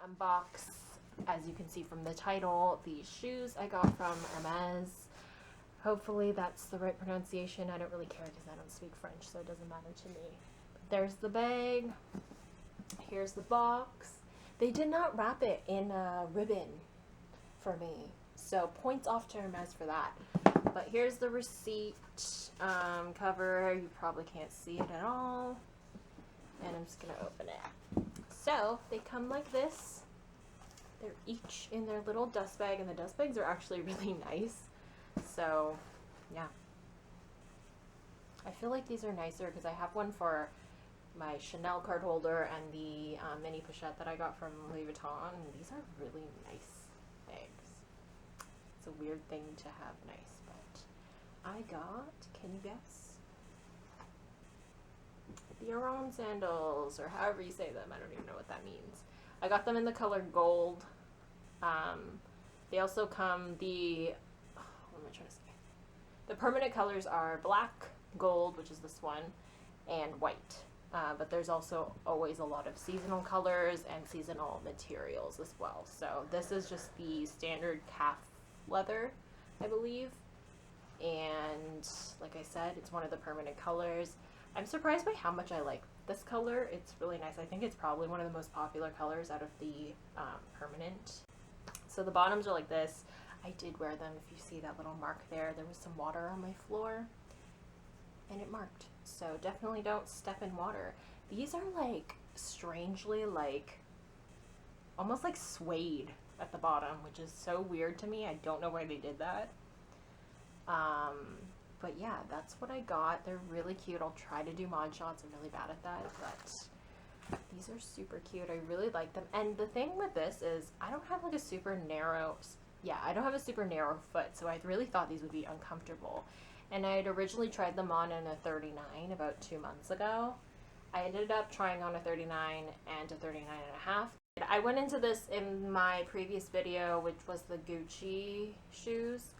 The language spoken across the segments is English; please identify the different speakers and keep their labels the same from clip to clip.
Speaker 1: unbox, as you can see from the title, these shoes I got from Hermes. Hopefully that's the right pronunciation. I don't really care because I don't speak French, so it doesn't matter to me. But there's the bag. Here's the box. They did not wrap it in a ribbon for me, so points off to Hermes for that. But here's the receipt cover. You probably can't see it at all. And I'm just going to open it. So they come like this. They're each in their little dust bag, and the dust bags are actually really nice. So, yeah. I feel like these are nicer because I have one for my Chanel card holder and the mini pochette that I got from Louis Vuitton. And these are really nice bags. It's a weird thing to have nice, but I got, can you guess? The Oran Sandals, or however you say them. I don't even know what that means. I got them in the color gold. They also come what am I trying to say? The permanent colors are black, gold, which is this one, and white. But there's also always a lot of seasonal colors and seasonal materials as well. So this is just the standard calf leather, I believe. And like I said, it's one of the permanent colors. I'm surprised by how much I like this color. It's really nice. I think it's probably one of the most popular colors out of the permanent. So the bottoms are like this. I did wear them. If you see that little mark there, there was some water on my floor and it marked. So definitely don't step in water. These are like strangely like almost like suede at the bottom, which is so weird to me. I don't know why they did that. But yeah, that's what I got. They're really cute. I'll try to do mod shots. I'm really bad at that, but these are super cute. I really like them. And the thing with this is I don't have like a super narrow, I don't have a super narrow foot, so I really thought these would be uncomfortable. And I had originally tried them on in a 39 about 2 months ago. I ended up trying on a 39 and a 39 and a half. I went into this in my previous video, which was the Gucci shoes.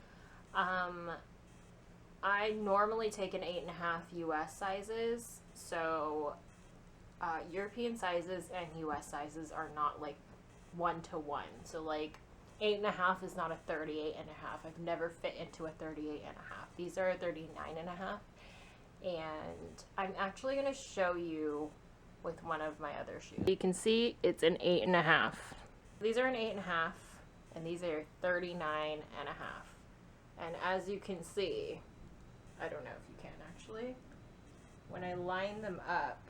Speaker 1: I normally take an 8.5 US sizes, so European sizes and US sizes are not like 1-to-1. So like 8.5 is not a 38.5. I've never fit into a 38.5. These are a 39.5. And I'm actually going to show you with one of my other shoes. You can see it's an 8.5. These are an 8.5, and these are 39.5. And as you can see, I don't know if you can actually, when I line them up,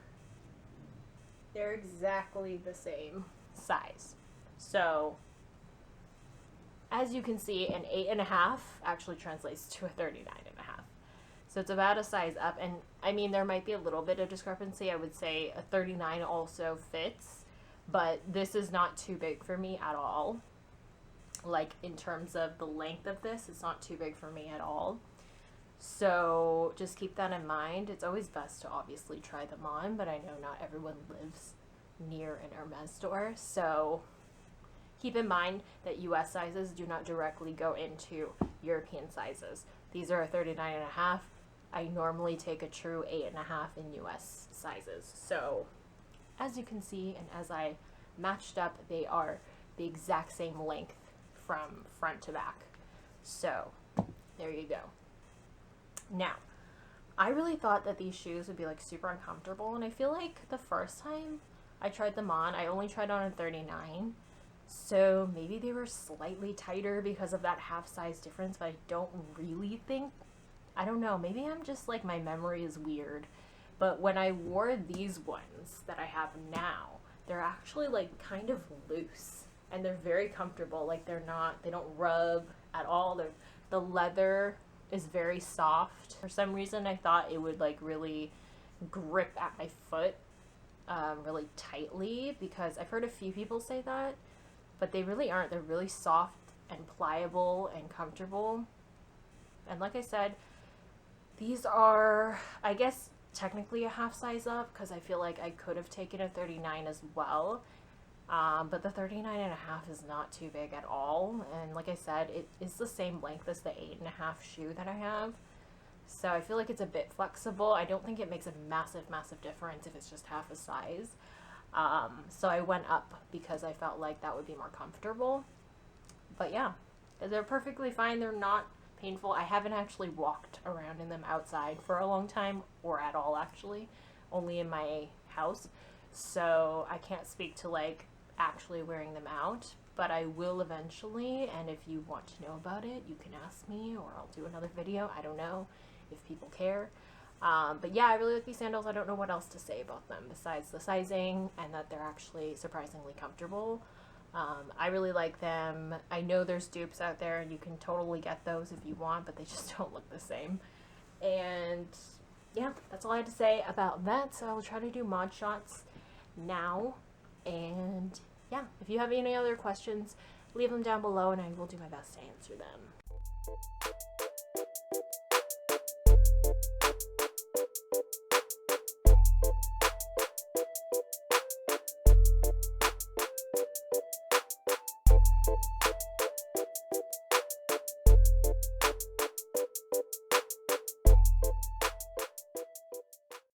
Speaker 1: they're exactly the same size. So as you can see, an 8.5 actually translates to a 39.5. So it's about a size up, and I mean there might be a little bit of discrepancy. I would say a 39 also fits, but this is not too big for me at all. Like in terms of the length of this, it's not too big for me at all. So just keep that in mind. It's always best to obviously try them on, but I know not everyone lives near an Hermes store. So keep in mind that US sizes do not directly go into European sizes. These are a 39.5. I normally take a true 8.5 in US sizes. So as you can see, and as I matched up, they are the exact same length from front to back. So there you go. Now, I really thought that these shoes would be like super uncomfortable, and I feel like the first time I tried them on, I only tried on a 39, so maybe they were slightly tighter because of that half size difference, but I don't really think, I don't know, maybe I'm just like, my memory is weird, but when I wore these ones that I have now, they're actually like kind of loose, and they're very comfortable. Like they don't rub at all. The leather is very soft. For some reason I thought it would like really grip at my foot really tightly, because I've heard a few people say that, but they really aren't. They're really soft and pliable and comfortable. And like I said, these are, I guess, technically a half size up, because I feel like I could have taken a 39 as well. But the 39.5 is not too big at all. And like I said, it is the same length as the 8.5 shoe that I have. So I feel like it's a bit flexible. I don't think it makes a massive, massive difference if it's just half a size. So I went up because I felt like that would be more comfortable. But yeah, they're perfectly fine. They're not painful. I haven't actually walked around in them outside for a long time, or at all actually, only in my house. So I can't speak to like actually wearing them out, but I will eventually, and if you want to know about it, you can ask me, or I'll do another video. I don't know if people care. But yeah, I really like these sandals. I don't know what else to say about them besides the sizing and that they're actually surprisingly comfortable. I really like them. I know there's dupes out there and you can totally get those if you want, but they just don't look the same. And yeah, that's all I had to say about that. So I'll try to do mod shots now. And yeah, if you have any other questions, leave them down below and I will do my best to answer them.